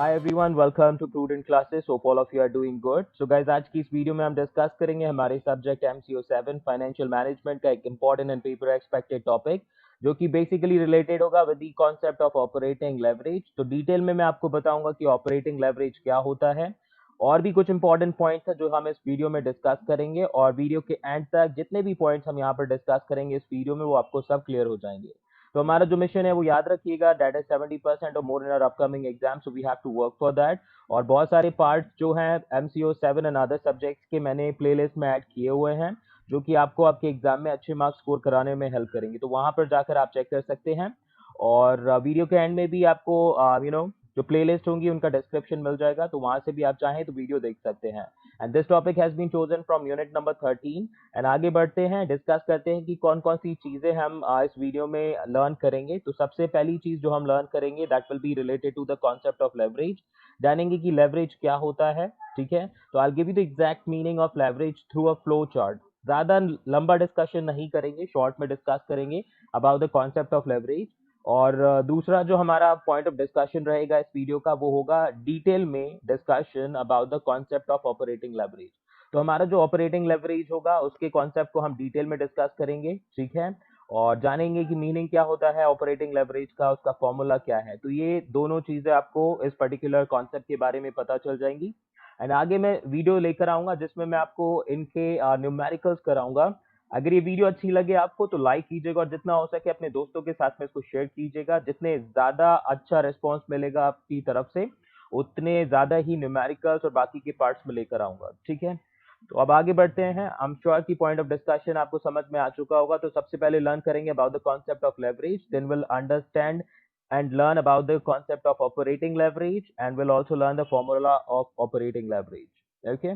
Hi everyone, welcome to Prudent classes. Hope all of you are doing good. So guys, आज की इस video में हम discuss करेंगे हमारे सब्जेक्ट MCO 7 फाइनेंशियल मैनेजमेंट का एक important and paper expected topic, जो कि बेसिकली रिलेटेड होगा with the concept of operating leverage. तो डिटेल में मैं आपको बताऊंगा कि ऑपरेटिंग लेवरेज क्या होता है, और भी कुछ इंपॉर्टेंट पॉइंट्स है जो हम इस वीडियो में डिस्कस करेंगे, और वीडियो के एंड तक जितने भी पॉइंट्स हम यहाँ पर डिस्कस करेंगे इस वीडियो में वो आपको सब क्लियर हो जाएंगे। तो हमारा जो मिशन है वो याद रखिएगा, that is 70% or more in our upcoming exam, so we have to work for that. और बहुत सारे पार्ट्स जो हैं MCO 7 एंड अदर सब्जेक्ट्स के मैंने प्लेलिस्ट में ऐड किए हुए हैं, जो कि आपको आपके एग्जाम में अच्छे मार्क्स स्कोर कराने में हेल्प करेंगे। तो वहां पर जाकर आप चेक कर सकते हैं, और वीडियो के एंड में भी आपको जो प्लेलिस्ट होंगी उनका डिस्क्रिप्शन मिल जाएगा, तो वहां से भी आप चाहें तो वीडियो देख सकते हैं। And this topic has been chosen from unit number 13। And आगे बढ़ते हैं, डिस्कस करते हैं कि कौन कौन सी चीजें हम इस वीडियो में लर्न करेंगे। तो सबसे पहली चीज जो हम लर्न करेंगे that will be related to the concept of leverage. जानेंगे कि लेवरेज क्या होता है। ठीक है, तो I give you the exact meaning of leverage through a flow chart. ज्यादा लंबा डिस्कशन नहीं करेंगे, शॉर्ट में डिस्कस करेंगे about the concept of leverage. और दूसरा जो हमारा पॉइंट ऑफ डिस्कशन रहेगा इस वीडियो का वो होगा डिटेल में discussion about the concept of operating leverage. तो हमारा जो ऑपरेटिंग लेवरेज होगा उसके कॉन्सेप्ट को हम डिटेल में डिस्कस करेंगे। ठीक है, और जानेंगे कि मीनिंग क्या होता है ऑपरेटिंग लेवरेज का, उसका फॉर्मूला क्या है। तो ये दोनों चीजें आपको इस पर्टिकुलर कॉन्सेप्ट के बारे में पता चल जाएंगी। एंड आगे मैं वीडियो लेकर आऊंगा जिसमें मैं आपको इनके न्यूमेरिकल्स कराऊंगा। अगर ये वीडियो अच्छी लगे आपको तो लाइक कीजिएगा, और जितना हो सके अपने दोस्तों के साथ में इसको शेयर कीजिएगा। जितने ज्यादा अच्छा रिस्पॉन्स मिलेगा आपकी तरफ से उतने ज्यादा ही न्यूमेरिकल्स और बाकी के पार्ट्स में लेकर आऊंगा। ठीक है, तो अब आगे बढ़ते हैं। आई एम श्योर की पॉइंट ऑफ डिस्कशन आपको समझ में आ चुका होगा। तो सबसे पहले लर्न करेंगे about the concept of leverage, then will understand and learn about the concept of operating leverage, and we'll also learn the formula of operating leverage. Okay,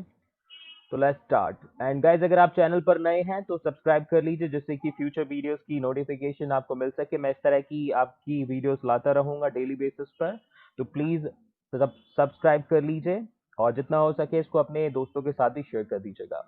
तो लेट्स स्टार्ट। एंड गाइज, अगर आप channel पर नए हैं तो subscribe कर लीजिए, जिससे कि फ्यूचर वीडियोस की नोटिफिकेशन आपको मिल सके। मैं इस तरह की आपकी वीडियोस लाता रहूंगा डेली बेसिस पर, तो प्लीज सब्सक्राइब कर लीजिए, और जितना हो सके इसको अपने दोस्तों के साथ ही शेयर कर दीजिएगा।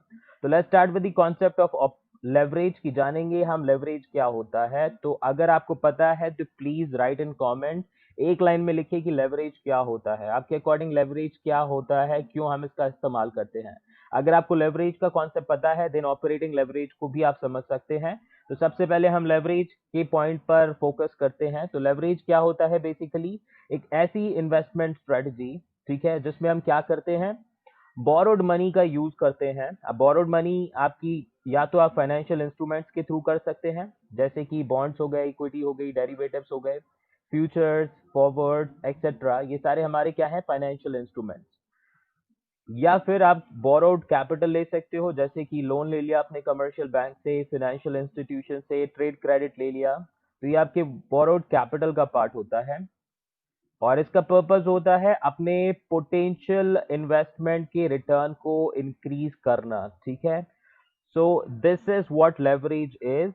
तो let's start with the concept of leverage की। जानेंगे हम लेवरेज क्या होता है। तो अगर आपको पता है तो प्लीज राइट इन कमेंट, एक लाइन में लिखिए कि लेवरेज क्या होता है, आपके अकॉर्डिंग लेवरेज क्या होता है, क्यों हम इसका इस्तेमाल करते हैं। अगर आपको लेवरेज का कॉन्सेप्ट पता है देन ऑपरेटिंग लेवरेज को भी आप समझ सकते हैं। तो सबसे पहले हम लेवरेज के पॉइंट पर फोकस करते हैं। तो लेवरेज क्या होता है, बेसिकली एक ऐसी इन्वेस्टमेंट स्ट्रेटजी, ठीक है, जिसमें हम क्या करते हैं, बोरोड मनी का यूज करते हैं। अब बोरोड मनी आपकी या तो आप फाइनेंशियल इंस्ट्रूमेंट्स के थ्रू कर सकते हैं, जैसे कि बॉन्ड्स हो गए, इक्विटी हो गई, डेरिवेटिव्स हो गए, फ्यूचर्स, फॉरवर्ड एक्सेट्रा, ये सारे हमारे क्या है, फाइनेंशियल इंस्ट्रूमेंट्स। या फिर आप बोरोड कैपिटल ले सकते हो, जैसे कि लोन ले लिया आपने कमर्शियल बैंक से, फाइनेंशियल इंस्टीट्यूशन से, ट्रेड क्रेडिट ले लिया, तो ये आपके बोरोड कैपिटल का पार्ट होता है। और इसका पर्पस होता है अपने पोटेंशियल इन्वेस्टमेंट के रिटर्न को इंक्रीज करना। ठीक है, so this is what leverage is.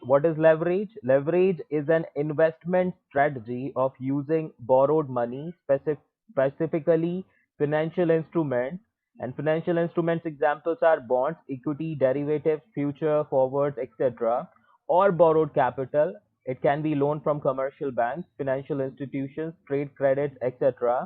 What is leverage? Leverage is an investment strategy of using borrowed money, specifically financial instruments. And financial instruments examples are bonds, equity, derivatives, future, forwards, etc. Or borrowed capital. It can be loan from commercial banks, financial institutions, trade credits, etc.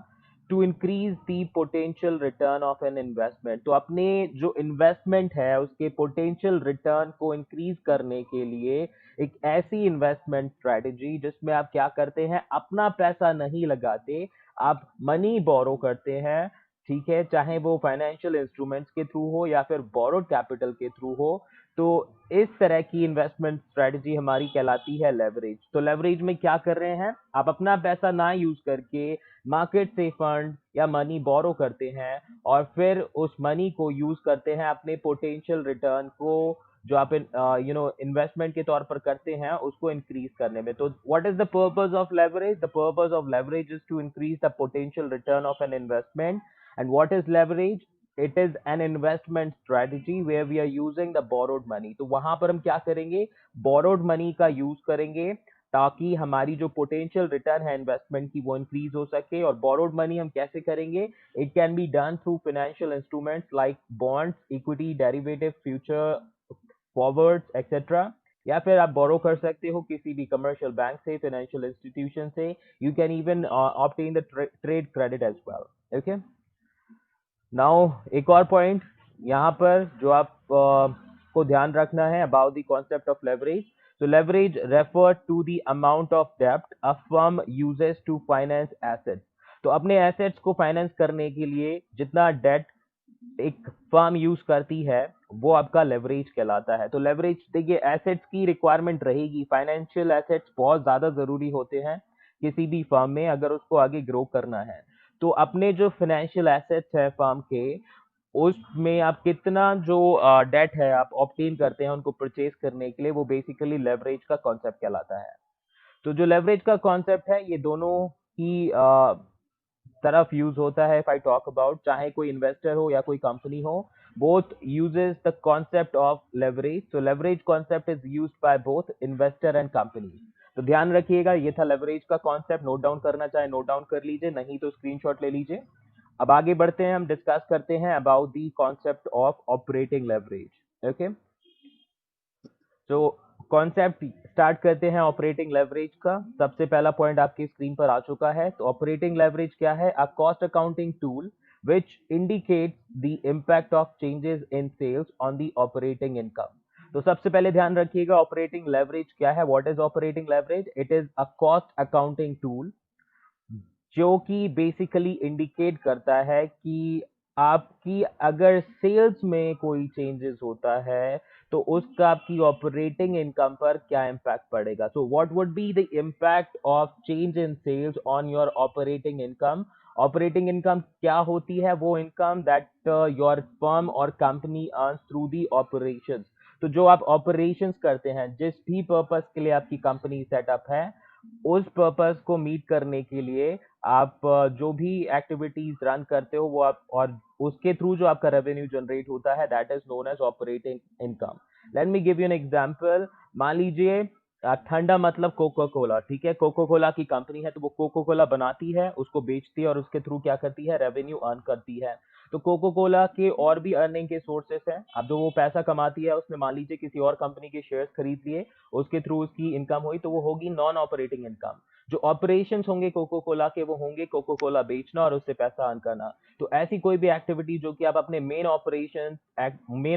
To increase the potential return of an investment. तो अपने जो investment है उसके potential return को increase करने के लिए एक ऐसी इन्वेस्टमेंट स्ट्रेटेजी जिसमें आप क्या करते हैं, अपना पैसा नहीं लगाते, आप मनी बोरो करते हैं। ठीक है, चाहे वो फाइनेंशियल इंस्ट्रूमेंट्स के थ्रू हो या फिर बोरोड कैपिटल के थ्रू हो। तो इस तरह की इन्वेस्टमेंट स्ट्रेटजी हमारी कहलाती है लेवरेज। तो लेवरेज में क्या कर रहे हैं, आप अपना पैसा ना यूज करके मार्केट से फंड या मनी बोरो करते हैं, और फिर उस मनी को यूज करते हैं अपने पोटेंशियल रिटर्न को, जो आप इन्वेस्टमेंट के तौर पर करते हैं, उसको इंक्रीज करने में। तो what is the purpose of leverage? The purpose of leverage is to increase the potential return of an investment. And what is leverage? It is an investment strategy where we are using the borrowed money. तो वहां पर हम क्या करेंगे, borrowed money का use करेंगे, ताकि हमारी जो पोटेंशियल रिटर्न है इन्वेस्टमेंट की वो इंक्रीज हो सके। और बोरोड मनी हम कैसे करेंगे? It can be done through financial instruments like bonds, equity, derivative, future, forwards etcetera. या फिर आप बोरो कर सकते हो किसी भी कमर्शियल बैंक से, फाइनेंशियल इंस्टीट्यूशन से. You can even obtain the trade credit as well. Okay, now एक और पॉइंट यहाँ पर जो आप को ध्यान रखना है about the concept of leverage. So leverage refers to the amount of debt a firm uses to finance assets. तो अपने assets को finance करने के लिए जितना debt एक फर्म यूज करती है वो आपका लेवरेज कहलाता है. तो लेवरेज देखिए एसेट्स की रिक्वायरमेंट रहेगी. फाइनेंशियल एसेट्स बहुत ज्यादा जरूरी होते हैं किसी भी फर्म में अगर उसको आगे ग्रो करना है. तो अपने जो फाइनेंशियल एसेट्स है फर्म के उसमें आप कितना जो डेट है आप ऑब्टेन करते हैं उनको परचेज करने के लिए, वो बेसिकली लेवरेज का कॉन्सेप्ट कहलाता है. तो जो लेवरेज का कॉन्सेप्ट है ये दोनों ही तरफ यूज होता है. इफ आई टॉक अबाउट, चाहे कोई इन्वेस्टर हो या कोई कंपनी हो, both uses the concept of leverage. So leverage concept is used by both investor and company. तो ध्यान रखिएगा, ये था लेवरेज का कॉन्सेप्ट. नोट डाउन करना चाहे नोट डाउन कर लीजिए, नहीं तो स्क्रीनशॉट ले लीजिए. अब आगे बढ़ते हैं, हम डिस्कस करते हैं about the concept of operating leverage. Okay, तो कॉन्सेप्ट स्टार्ट करते हैं ऑपरेटिंग लेवरेज का. सबसे पहला पॉइंट आपकी स्क्रीन पर आ चुका है. तो ऑपरेटिंग लेवरेज क्या है? A cost accounting tool which indicates the impact of changes in sales on the operating income. तो सबसे पहले ध्यान रखिएगा ऑपरेटिंग लेवरेज क्या है. What is operating leverage? It is a cost accounting tool जो कि बेसिकली इंडिकेट करता है कि आपकी अगर सेल्स में कोई चेंजेस होता है तो उसका आपकी ऑपरेटिंग इनकम पर क्या इम्पैक्ट पड़ेगा. So what would be the impact of change in sales on your operating income. Operating income क्या होती है? वो इनकम दैट योर फर्म और company earns through the operations. तो जो आप ऑपरेशंस करते हैं, जिस भी पर्पस के लिए आपकी कंपनी सेटअप है, उस पर्पस को मीट करने के लिए आप जो भी एक्टिविटीज रन करते हो वो आप, और उसके थ्रू जो आपका रेवेन्यू जनरेट होता है, that is known as operating income. Let me give you an example. मान लीजिए ठंडा मतलब कोको कोला, ठीक है. कोको कोला की कंपनी है तो वो कोको कोला बनाती है, उसको बेचती है और उसके थ्रू क्या करती है? रेवेन्यू अर्न करती है. तो कोको कोला के और भी अर्निंग के सोर्सेस हैं. अब जो वो पैसा कमाती है उसने मान लीजिए किसी और कंपनी के शेयर्स खरीद लिए, उसके थ्रू उसकी इनकम हुई, तो वो होगी नॉन ऑपरेटिंग इनकम. जो ऑपरेशंस होंगे कोको कोला के वो होंगे कोको कोला बेचना और उससे पैसा अर्न करना. तो ऐसी कोई भी एक्टिविटी जो कि आप अपने मेन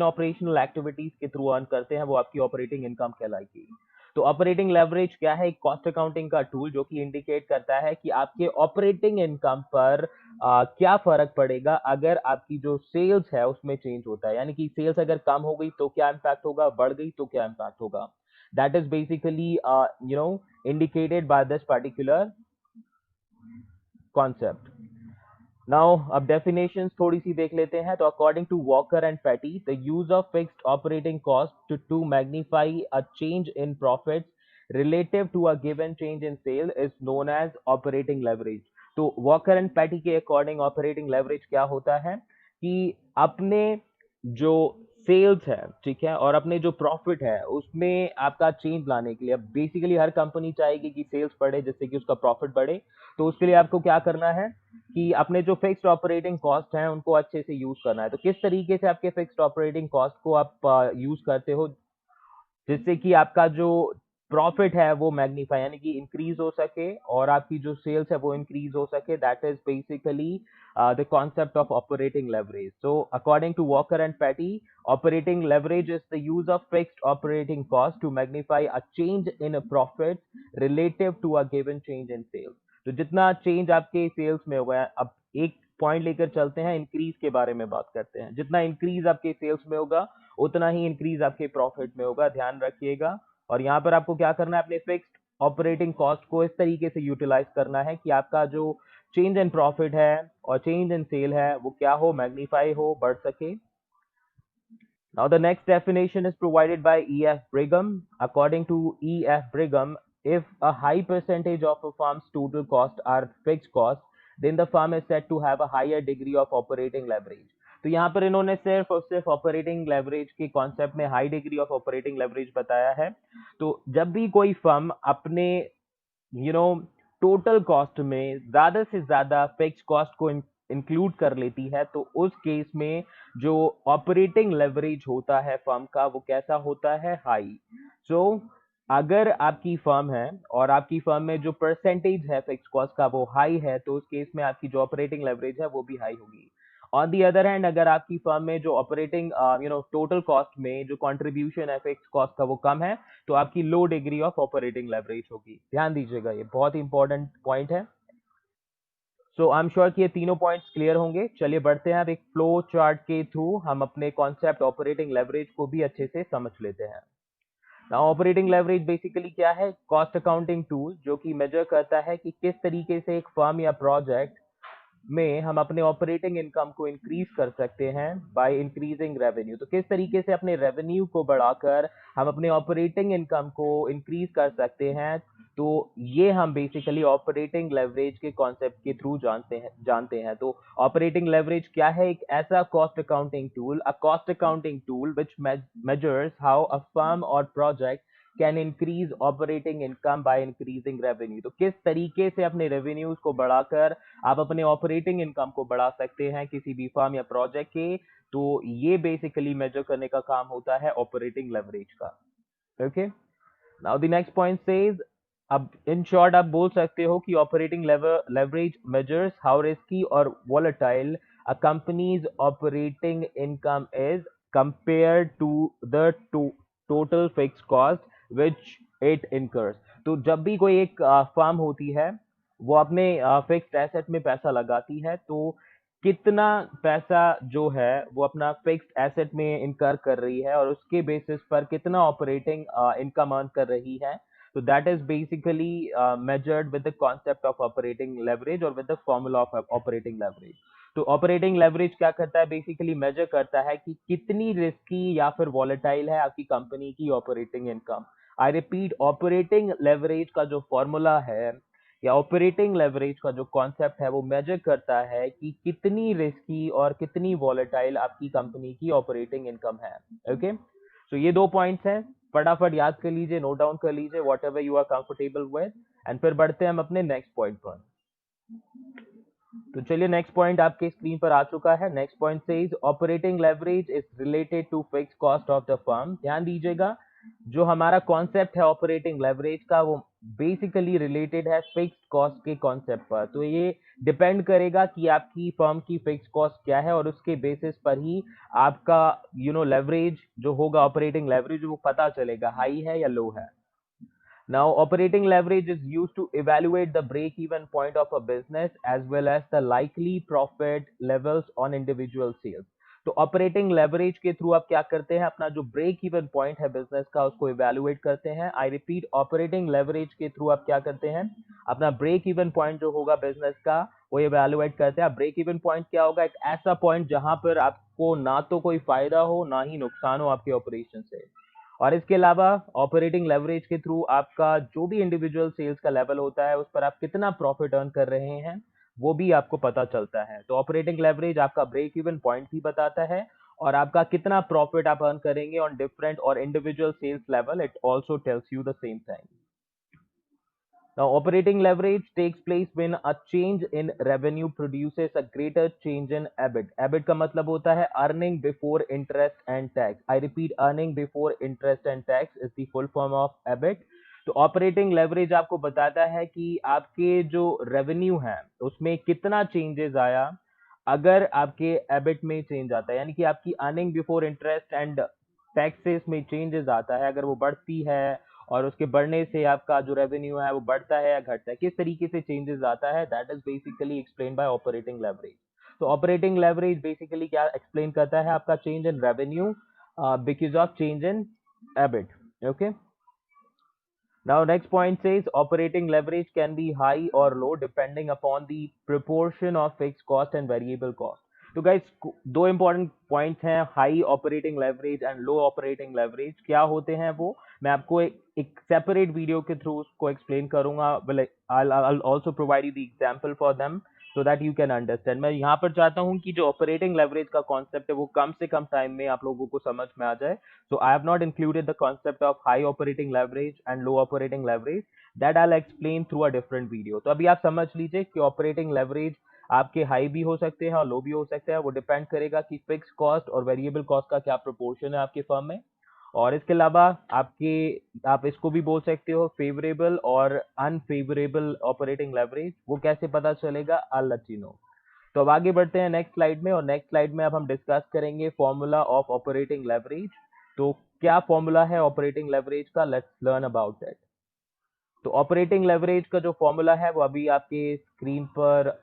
ऑपरेशनल एक्टिविटीज के थ्रू अर्न करते हैं वो आपकी ऑपरेटिंग इनकम कहलाएगी. तो ऑपरेटिंग लेवरेज क्या है? एक कॉस्ट अकाउंटिंग का टूल जो कि इंडिकेट करता है कि आपके ऑपरेटिंग इनकम पर क्या फर्क पड़ेगा अगर आपकी जो सेल्स है उसमें चेंज होता है. यानी कि सेल्स अगर कम हो गई तो क्या इम्पैक्ट होगा, बढ़ गई तो क्या इम्पैक्ट होगा. That is basically indicated by this particular concept. Now, अब definitions थोड़ी सी देख लेते हैं. तो according to Walker and Patty, the use of fixed operating cost to magnify a change in profits relative to a given change in sale is known as operating leverage. तो Walker and Patty के according operating leverage क्या होता है कि अपने जो sales है, ठीक है, और अपने जो प्रॉफिट है उसमें आपका चेंज लाने के लिए, अब बेसिकली हर कंपनी चाहेगी कि सेल्स बढ़े जिससे कि उसका प्रॉफिट बढ़े. तो उसके लिए आपको क्या करना है कि अपने जो फिक्स्ड ऑपरेटिंग कॉस्ट हैं उनको अच्छे से यूज करना है. तो किस तरीके से आपके फिक्स्ड ऑपरेटिंग कॉस्ट को आप यूज करते हो जिससे कि आपका जो प्रॉफिट है वो मैग्नीफाई यानी कि इंक्रीज हो सके और आपकी जो सेल्स है वो इंक्रीज हो सके. That is basically the concept of operating leverage. So according to Walker and Patty, operating leverage is the use of fixed operating cost to magnify a change in a profit relative to a given change in sales. तो जितना change आपके sales में हुआ है, अब एक point लेकर चलते हैं, इंक्रीज के बारे में बात करते हैं. जितना इंक्रीज आपके सेल्स में होगा उतना ही इंक्रीज आपके प्रॉफिट में होगा, ध्यान रखिएगा. और यहाँ पर आपको क्या करना है, अपने फिक्स्ड ऑपरेटिंग कॉस्ट को इस तरीके से यूटिलाइज करना है कि आपका जो चेंज इन प्रॉफिट है और चेंज इन सेल है वो क्या हो, मैग्नीफाई हो, बढ़ सके. Now the next definition is provided by E.F. Brigham. According to E.F. Brigham, if a high percentage of a firm's total costs are fixed costs, then the firm is said to have a higher degree of operating leverage. तो यहाँ पर इन्होंने सिर्फ और सिर्फ operating leverage के concept में high degree of operating leverage बताया है. तो जब भी कोई फर्म अपने टोटल कॉस्ट में ज्यादा से ज्यादा फिक्स कॉस्ट को इंक्लूड कर लेती है, तो उस केस में जो ऑपरेटिंग लेवरेज होता है फर्म का वो कैसा होता है, हाई। सो अगर आपकी फर्म है और आपकी फर्म में जो परसेंटेज है फिक्स कॉस्ट का वो हाई है, तो उस केस में आपकी जो ऑपरेटिंग लेवरेज है वो भी हाई होगी। ऑन दी अदर हैंड, अगर आपकी फर्म में जो ऑपरेटिंग टोटल कॉस्ट में जो कंट्रीब्यूशन है फिक्स कॉस्ट का वो कम है, तो आपकी लो डिग्री ऑफ ऑपरेटिंग लेवरेज होगी। ध्यान दीजिएगा, ये बहुत इंपॉर्टेंट पॉइंट है। सो आई एम श्योर कि ये तीनों पॉइंट्स क्लियर होंगे। चलिए बढ़ते हैं, अब एक फ्लो चार्ट के थ्रू हम अपने कॉन्सेप्ट ऑपरेटिंग लेवरेज को भी अच्छे से समझ लेते हैं। नाउ ऑपरेटिंग लेवरेज बेसिकली क्या है, कॉस्ट अकाउंटिंग टूल जो कि मेजर करता है कि किस तरीके से एक फर्म या प्रोजेक्ट में हम अपने ऑपरेटिंग इनकम को इंक्रीज कर सकते हैं बाय इंक्रीजिंग रेवेन्यू। तो किस तरीके से अपने रेवेन्यू को बढ़ाकर हम अपने ऑपरेटिंग इनकम को इंक्रीज कर सकते हैं, तो ये हम बेसिकली ऑपरेटिंग लेवरेज के कॉन्सेप्ट के थ्रू जानते हैं। तो ऑपरेटिंग लेवरेज क्या है, एक ऐसा cost accounting tool which measures how a firm or project can increase operating income by increasing revenue. तो किस तरीके से अपने रेवेन्यूज को बढ़ाकर आप अपने ऑपरेटिंग इनकम को बढ़ा सकते हैं किसी भी फर्म या प्रोजेक्ट के, तो ये बेसिकली मेजर करने का काम होता है ऑपरेटिंग लेवरेज का। Okay, now the next point says, अब इन शॉर्ट आप बोल सकते हो कि operating leverage measures how risky or volatile a company's operating income is compare to the total fix cost which it incurs. तो जब भी कोई एक फर्म होती है वो अपने फिक्स्ड एसेट में पैसा लगाती है, तो कितना पैसा जो है वो अपना फिक्स्ड एसेट में इनकर कर रही है और उसके बेसिस पर कितना ऑपरेटिंग इनकम अर्न कर रही है, तो that is basically measured with the concept of operating leverage और with the formula of operating leverage. तो ऑपरेटिंग लेवरेज क्या करता है, बेसिकली मेजर करता है कि कितनी रिस्की या फिर वॉलेटाइल है आपकी कंपनी की operating income. I repeat, operating leverage का जो फॉर्मूला है या ऑपरेटिंग लेवरेज का जो कॉन्सेप्ट है वो मेजर करता है कि कितनी रिस्की और कितनी वॉलेटाइल आपकी कंपनी की ऑपरेटिंग इनकम है। ओके, सो ये दो पॉइंट्स हैं, फटाफट याद कर लीजिए, नोट डाउन कर लीजिए, whatever you are comfortable with, and फिर बढ़ते हैं हम अपने नेक्स्ट पॉइंट पर। तो चलिए, नेक्स्ट पॉइंट आपके स्क्रीन पर आ चुका है। Next point says operating leverage is related to fixed cost of the firm. ध्यान दीजिएगा, जो हमारा कॉन्सेप्ट है ऑपरेटिंग लेवरेज का वो बेसिकली रिलेटेड है फिक्स्ड कॉस्ट के कॉन्सेप्ट पर। तो ये डिपेंड करेगा कि आपकी फर्म की फिक्स्ड कॉस्ट क्या है और उसके बेसिस पर ही आपका लेवरेज जो होगा, ऑपरेटिंग लेवरेज, वो पता चलेगा हाई है या लो है। Now, operating leverage is used to evaluate the break-even point of a business as well as the likely profit levels on individual sales. तो ऑपरेटिंग लेवरेज के थ्रू आप क्या करते हैं, अपना जो ब्रेक इवन पॉइंट है बिजनेस का उसको इवेल्युएट करते हैं। आई रिपीट, ऑपरेटिंग लेवरेज के थ्रू आप क्या करते हैं, अपना ब्रेक इवन पॉइंट जो होगा बिजनेस का वो इवेल्युएट करते हैं। ब्रेक इवन पॉइंट क्या होगा, एक ऐसा पॉइंट जहां पर आपको ना तो कोई फायदा हो ना ही नुकसान हो आपके ऑपरेशन से। और इसके अलावा ऑपरेटिंग लेवरेज के थ्रू आपका जो भी इंडिविजुअल सेल्स का लेवल होता है उस पर आप कितना प्रॉफिट अर्न कर रहे हैं वो भी आपको पता चलता है। तो ऑपरेटिंग लेवरेज आपका ब्रेक इवन पॉइंट भी बताता है और आपका कितना प्रॉफिट आप अर्न करेंगे ऑन डिफरेंट और individual cells level, it also tells you the same thing. Now, operating leverage takes place when a change in revenue produces a greater change in EBIT. EBIT का मतलब होता है earning before interest and tax. I repeat, earning before interest and tax is the full form of EBIT. तो operating leverage आपको बताता है कि आपके जो रेवेन्यू है उसमें कितना चेंजेस आया अगर आपके एबिट में चेंज आता है, यानी कि आपकी earning before interest and taxes में चेंजेस आता है, अगर वो बढ़ती है और उसके बढ़ने से आपका जो रेवेन्यू है वो बढ़ता है या घटता है, किस तरीके से चेंजेस आता है, that is basically explain by operating leverage. तो ऑपरेटिंग लेवरेज बेसिकली क्या एक्सप्लेन करता है, आपका change in revenue because of change in EBIT. Okay, now next point says operating leverage can be high or low depending upon the proportion of fixed cost and variable cost. तो guys दो important points हैं, high operating leverage and low operating leverage. क्या होते हैं वो मैं आपको एक सेपरेट वीडियो के थ्रू उसको एक्सप्लेन करूंगा। I'll also provide you the example for them so that you can understand. मैं यहाँ पर चाहता हूँ कि जो ऑपरेटिंग लेवरेज का कॉन्सेप्ट है वो कम से कम टाइम में आप लोगों को समझ में आ जाए। So I have not included the concept of high operating leverage and low operating leverage, that I'll explain through a different video. तो अभी आप समझ लीजिए कि ऑपरेटिंग लेवरेज आपके हाई भी हो सकते हैं और लो भी हो सकते हैं, वो डिपेंड करेगा कि फिक्स कॉस्ट और वेरिएबल कॉस्ट का क्या प्रोपोर्शन है आपके फर्म में। और इसके अलावा आप इसको भी बोल सकते हो फेवरेबल और अनफेवरेबल ऑपरेटिंग लेवरेज, वो कैसे पता चलेगा, आई लेट यू नो। तो अब आगे बढ़ते हैं नेक्स्ट स्लाइड में, और नेक्स्ट स्लाइड में अब हम डिस्कस करेंगे फॉर्मूला ऑफ ऑपरेटिंग लेवरेज। तो क्या फॉर्मूला है ऑपरेटिंग लेवरेज का, लेट्स लर्न अबाउट इट। तो ऑपरेटिंग लेवरेज का जो फॉर्मूला है वो अभी आपके स्क्रीन पर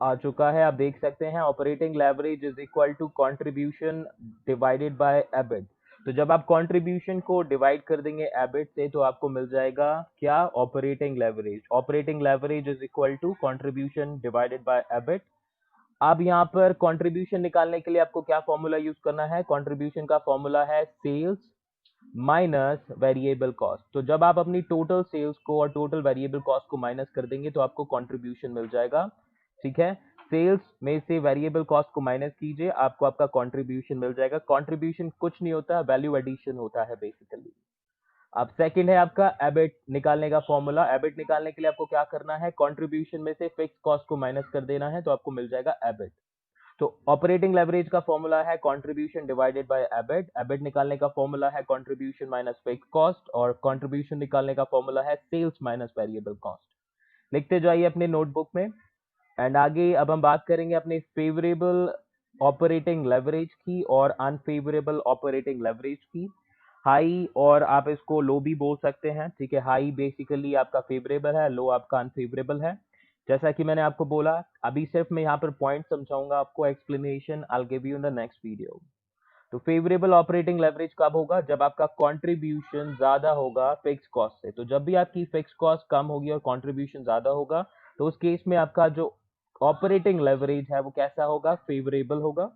आ चुका है, आप देख सकते हैं। Operating leverage is equal to contribution divided by EBIT. तो जब आप कंट्रीब्यूशन को डिवाइड कर देंगे एबिट से तो आपको मिल जाएगा क्या, operating leverage. Operating leverage is equal to contribution divided by EBIT. अब यहाँ पर कंट्रीब्यूशन निकालने के लिए आपको क्या फॉर्मूला यूज करना है, कंट्रीब्यूशन का फॉर्मूला है सेल्स माइनस वेरिएबल कॉस्ट। तो जब आप अपनी टोटल सेल्स को और टोटल वेरिएबल कॉस्ट को माइनस कर देंगे तो आपको कंट्रीब्यूशन मिल जाएगा। ठीक है, सेल्स में से वेरिएबल कॉस्ट को माइनस कीजिए, आपको आपका कंट्रीब्यूशन मिल जाएगा। कंट्रीब्यूशन कुछ नहीं होता, वैल्यू एडिशन होता है बेसिकली। अब सेकंड है आपका एबिट निकालने का फॉर्मूला। एबिट निकालने के लिए आपको क्या करना है, कंट्रीब्यूशन में से फिक्स कॉस्ट को माइनस कर देना है, तो आपको मिल जाएगा एबिट। तो ऑपरेटिंग लेवरेज का फॉर्मूला है contribution divided by EBIT. EBIT निकालने का फॉर्मूला है कंट्रीब्यूशन माइनस फिक्स कॉस्ट, और कंट्रीब्यूशन निकालने का फॉर्मूला है सेल्स माइनस वेरिएबल कॉस्ट। लिखते जाइए अपने नोटबुक में। एंड आगे अब हम बात करेंगे अपने फेवरेबल ऑपरेटिंग लेवरेज की और अनफेवरेबल ऑपरेटिंग लेवरेज की। हाई और आप इसको लो भी बोल सकते हैं। ठीक है, हाई बेसिकली आपका फेवरेबल है, लो आपका अनफेवरेबल है। जैसा कि मैंने आपको बोला, अभी सिर्फ मैं यहाँ पर पॉइंट समझाऊंगा आपको, explanation I will give you in the next video. तो फेवरेबल ऑपरेटिंग लेवरेज कब होगा, जब आपका कंट्रीब्यूशन ज्यादा होगा फिक्स कॉस्ट से। तो जब भी आपकी फिक्स कॉस्ट कम होगी और कंट्रीब्यूशन ज्यादा होगा तो उस केस में आपका जो ऑपरेटिंग लेवरेज है वो कैसा होगा, फेवरेबल होगा।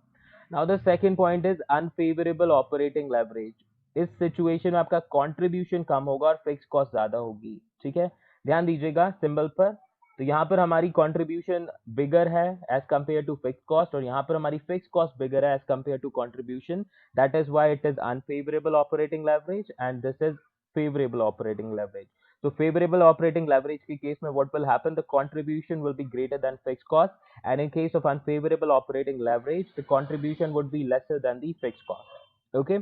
Now the second point is unfavourable operating leverage. इस सिचुएशन में आपका कंट्रीब्यूशन कम होगा और फिक्स कॉस्ट ज्यादा होगी। ठीक है, ध्यान दीजिएगा सिंबल पर। तो यहाँ पर हमारी कंट्रीब्यूशन बिगर है as compare to fix cost, और यहाँ पर हमारी फिक्स कॉस्ट बिगर है as compare to contribution. That is why it is unfavourable operating leverage and this is favourable operating leverage. तो फेवरेबल ऑपरेटिंग लेवरेज के case में what will happen, the contribution will be greater than fix cost, and in case of unfavourable operating leverage the contribution would be lesser than the fix cost. Okay,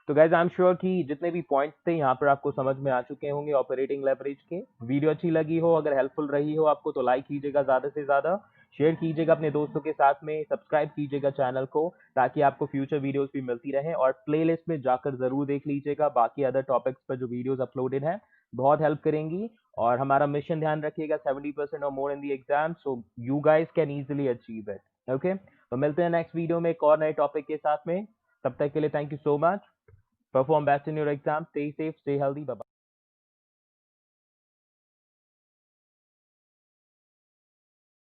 तो guys I am sure कि जितने भी points थे यहाँ पर आपको समझ में आ चुके होंगे ऑपरेटिंग लेवरेज के। वीडियो अच्छी लगी हो, अगर हेल्पफुल रही हो आपको, तो लाइक कीजिएगा ज्यादा से ज्यादा, शेयर कीजिएगा अपने दोस्तों के साथ में, सब्सक्राइब कीजिएगा चैनल को ताकि आपको फ्यूचर वीडियोस भी मिलती रहे, और प्लेलिस्ट में जाकर जरूर देख लीजिएगा बाकी अदर टॉपिक्स पर जो वीडियोस अपलोडेड हैं, बहुत हेल्प करेंगी। और हमारा मिशन ध्यान रखिएगा 70% or more in the exam, so you guys can easily achieve it. Okay, तो मिलते हैं नेक्स्ट वीडियो में एक और नए टॉपिक के साथ में। तब तक के लिए thank you so much. Perform best in your exam. Stay safe, stay healthy. Bye bye.